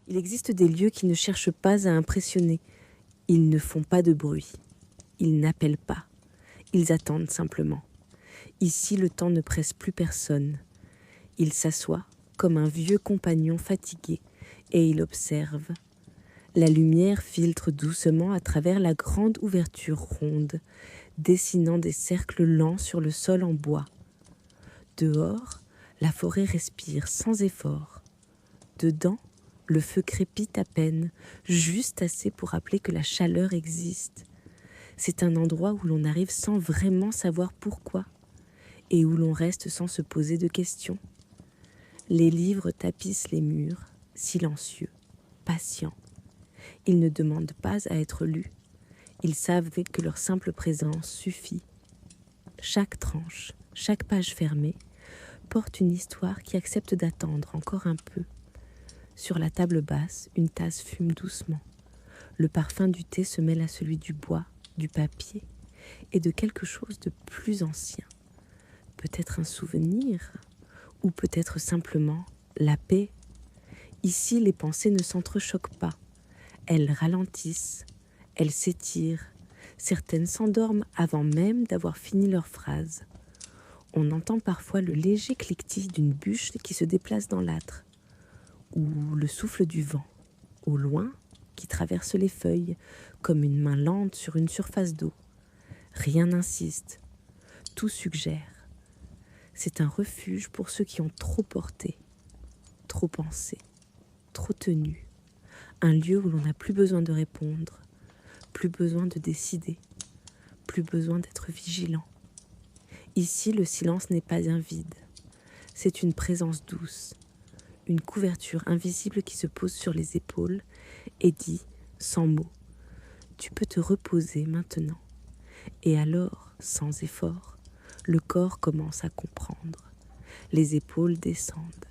Il existe des lieux qui ne cherchent pas à impressionner. Ils ne font pas de bruit. Ils n'appellent pas. Ils attendent simplement. Ici, le temps ne presse plus personne. Il s'assoit comme un vieux compagnon fatigué et il observe. La lumière filtre doucement à travers la grande ouverture ronde, dessinant des cercles lents sur le sol en bois. Dehors, la forêt respire sans effort. Dedans, le feu crépite à peine, juste assez pour rappeler que la chaleur existe. C'est un endroit où l'on arrive sans vraiment savoir pourquoi et où l'on reste sans se poser de questions. Les livres tapissent les murs, silencieux, patients. Ils ne demandent pas à être lus. Ils savent que leur simple présence suffit. Chaque tranche, chaque page fermée, porte une histoire qui accepte d'attendre encore un peu. Sur la table basse, une tasse fume doucement. Le parfum du thé se mêle à celui du bois, du papier et de quelque chose de plus ancien. Peut-être un souvenir, ou peut-être simplement la paix. Ici, les pensées ne s'entrechoquent pas. Elles ralentissent, elles s'étirent. Certaines s'endorment avant même d'avoir fini leur phrase. On entend parfois le léger cliquetis d'une bûche qui se déplace dans l'âtre, ou le souffle du vent, au loin, qui traverse les feuilles, comme une main lente sur une surface d'eau. Rien n'insiste, tout suggère. C'est un refuge pour ceux qui ont trop porté, trop pensé, trop tenu. Un lieu où l'on n'a plus besoin de répondre, plus besoin de décider, plus besoin d'être vigilant. Ici, le silence n'est pas un vide, c'est une présence douce, une couverture invisible qui se pose sur les épaules et dit, sans mots, « Tu peux te reposer maintenant ». Et alors, sans effort, le corps commence à comprendre. Les épaules descendent,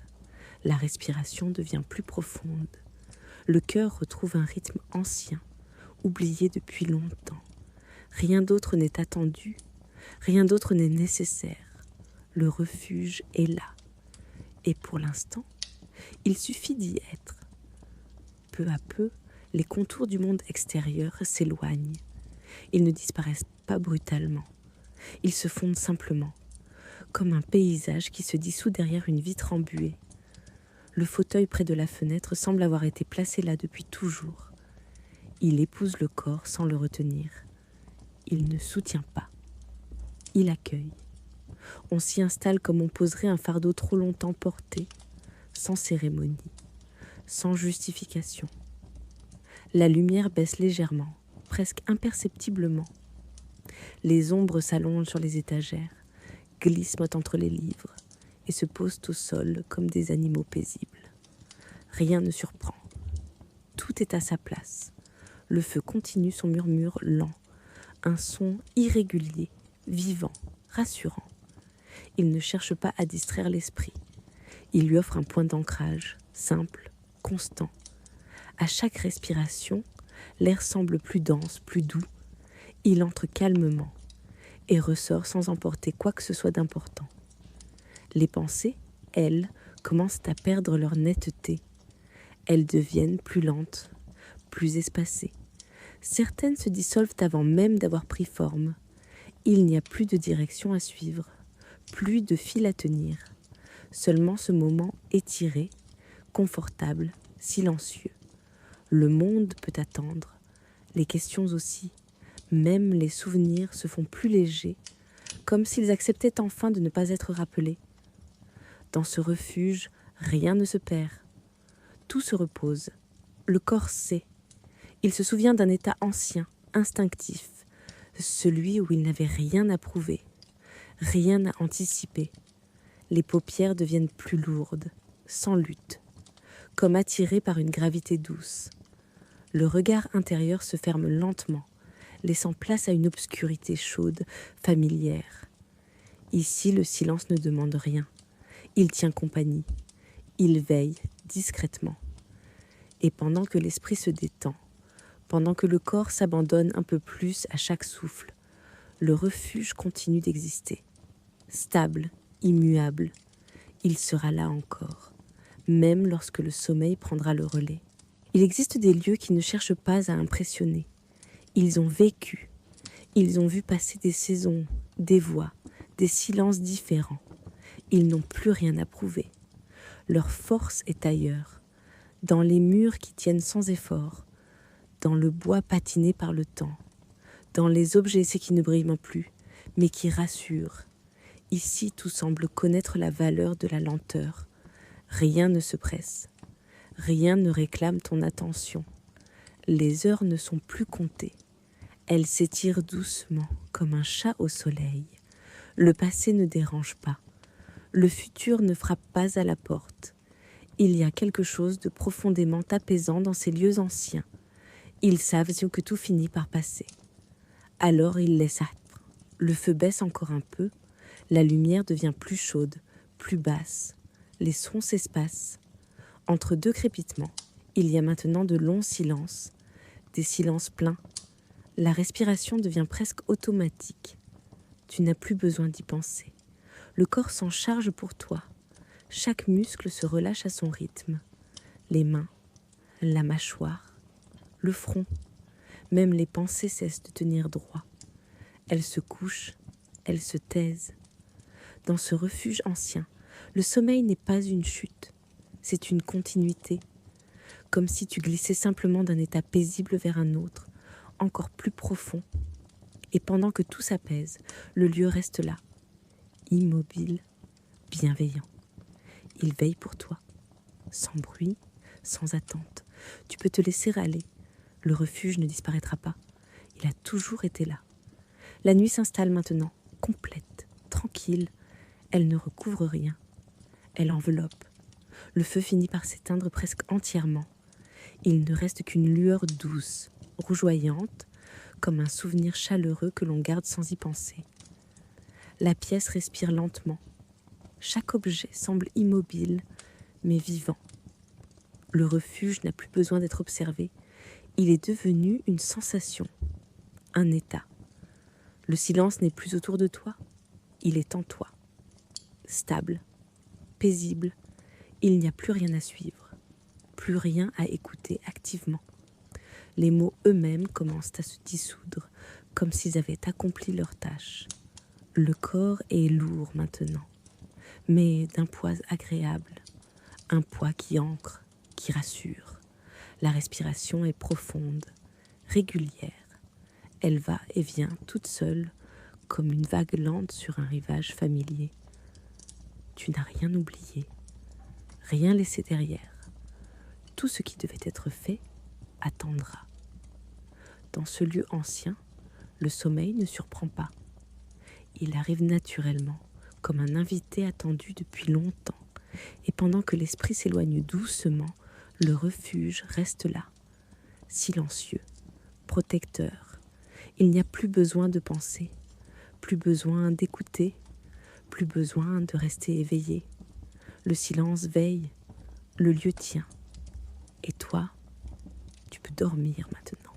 la respiration devient plus profonde. Le cœur retrouve un rythme ancien, oublié depuis longtemps. Rien d'autre n'est attendu, rien d'autre n'est nécessaire. Le refuge est là. Et pour l'instant, il suffit d'y être. Peu à peu, les contours du monde extérieur s'éloignent. Ils ne disparaissent pas brutalement. Ils se fondent simplement, comme un paysage qui se dissout derrière une vitre embuée. Le fauteuil près de la fenêtre semble avoir été placé là depuis toujours. Il épouse le corps sans le retenir. Il ne soutient pas. Il accueille. On s'y installe comme on poserait un fardeau trop longtemps porté, sans cérémonie, sans justification. La lumière baisse légèrement, presque imperceptiblement. Les ombres s'allongent sur les étagères, glissent entre les livres et se posent au sol comme des animaux paisibles. Rien ne surprend. Tout est à sa place. Le feu continue son murmure lent, un son irrégulier, vivant, rassurant. Il ne cherche pas à distraire l'esprit. Il lui offre un point d'ancrage, simple, constant. À chaque respiration, l'air semble plus dense, plus doux. Il entre calmement et ressort sans emporter quoi que ce soit d'important. Les pensées, elles, commencent à perdre leur netteté. Elles deviennent plus lentes, plus espacées. Certaines se dissolvent avant même d'avoir pris forme. Il n'y a plus de direction à suivre, plus de fil à tenir. Seulement ce moment étiré, confortable, silencieux. Le monde peut attendre, les questions aussi. Même les souvenirs se font plus légers, comme s'ils acceptaient enfin de ne pas être rappelés. Dans ce refuge, rien ne se perd. Tout se repose. Le corps sait. Il se souvient d'un état ancien, instinctif, celui où il n'avait rien à prouver, rien à anticiper. Les paupières deviennent plus lourdes, sans lutte, comme attirées par une gravité douce. Le regard intérieur se ferme lentement, laissant place à une obscurité chaude, familière. Ici, le silence ne demande rien. Il tient compagnie. Il veille discrètement. Et pendant que l'esprit se détend, pendant que le corps s'abandonne un peu plus à chaque souffle, le refuge continue d'exister. Stable, immuable, il sera là encore, même lorsque le sommeil prendra le relais. Il existe des lieux qui ne cherchent pas à impressionner. Ils ont vécu. Ils ont vu passer des saisons, des voix, des silences différents. Ils n'ont plus rien à prouver. Leur force est ailleurs, dans les murs qui tiennent sans effort, dans le bois patiné par le temps, dans les objets qui ne brillent plus, mais qui rassurent. Ici, tout semble connaître la valeur de la lenteur. Rien ne se presse. Rien ne réclame ton attention. Les heures ne sont plus comptées. Elles s'étirent doucement, comme un chat au soleil. Le passé ne dérange pas. Le futur ne frappe pas à la porte. Il y a quelque chose de profondément apaisant dans ces lieux anciens. Ils savent que tout finit par passer. Alors ils laissent âpre. Le feu baisse encore un peu. La lumière devient plus chaude, plus basse. Les sons s'espacent. Entre deux crépitements, il y a maintenant de longs silences, des silences pleins. La respiration devient presque automatique. Tu n'as plus besoin d'y penser. Le corps s'en charge pour toi. Chaque muscle se relâche à son rythme. Les mains, la mâchoire, le front, même les pensées cessent de tenir droit. Elles se couchent, elles se taisent. Dans ce refuge ancien, le sommeil n'est pas une chute, c'est une continuité, comme si tu glissais simplement d'un état paisible vers un autre, encore plus profond. Et pendant que tout s'apaise, le lieu reste là, immobile, bienveillant. Il veille pour toi, sans bruit, sans attente. Tu peux te laisser aller. Le refuge ne disparaîtra pas. Il a toujours été là. La nuit s'installe maintenant, complète, tranquille. Elle ne recouvre rien. Elle enveloppe. Le feu finit par s'éteindre presque entièrement. Il ne reste qu'une lueur douce, rougeoyante, comme un souvenir chaleureux que l'on garde sans y penser. La pièce respire lentement. Chaque objet semble immobile, mais vivant. Le refuge n'a plus besoin d'être observé. Il est devenu une sensation, un état. Le silence n'est plus autour de toi, il est en toi. Stable, paisible, il n'y a plus rien à suivre, plus rien à écouter activement. Les mots eux-mêmes commencent à se dissoudre, comme s'ils avaient accompli leur tâche. Le corps est lourd maintenant, mais d'un poids agréable, un poids qui ancre, qui rassure. La respiration est profonde, régulière. Elle va et vient toute seule, comme une vague lente sur un rivage familier. Tu n'as rien oublié, rien laissé derrière. Tout ce qui devait être fait attendra. Dans ce lieu ancien, le sommeil ne surprend pas. Il arrive naturellement, comme un invité attendu depuis longtemps. Et pendant que l'esprit s'éloigne doucement, le refuge reste là, silencieux, protecteur. Il n'y a plus besoin de penser, plus besoin d'écouter, plus besoin de rester éveillé. Le silence veille, le lieu tient. Et toi, tu peux dormir maintenant.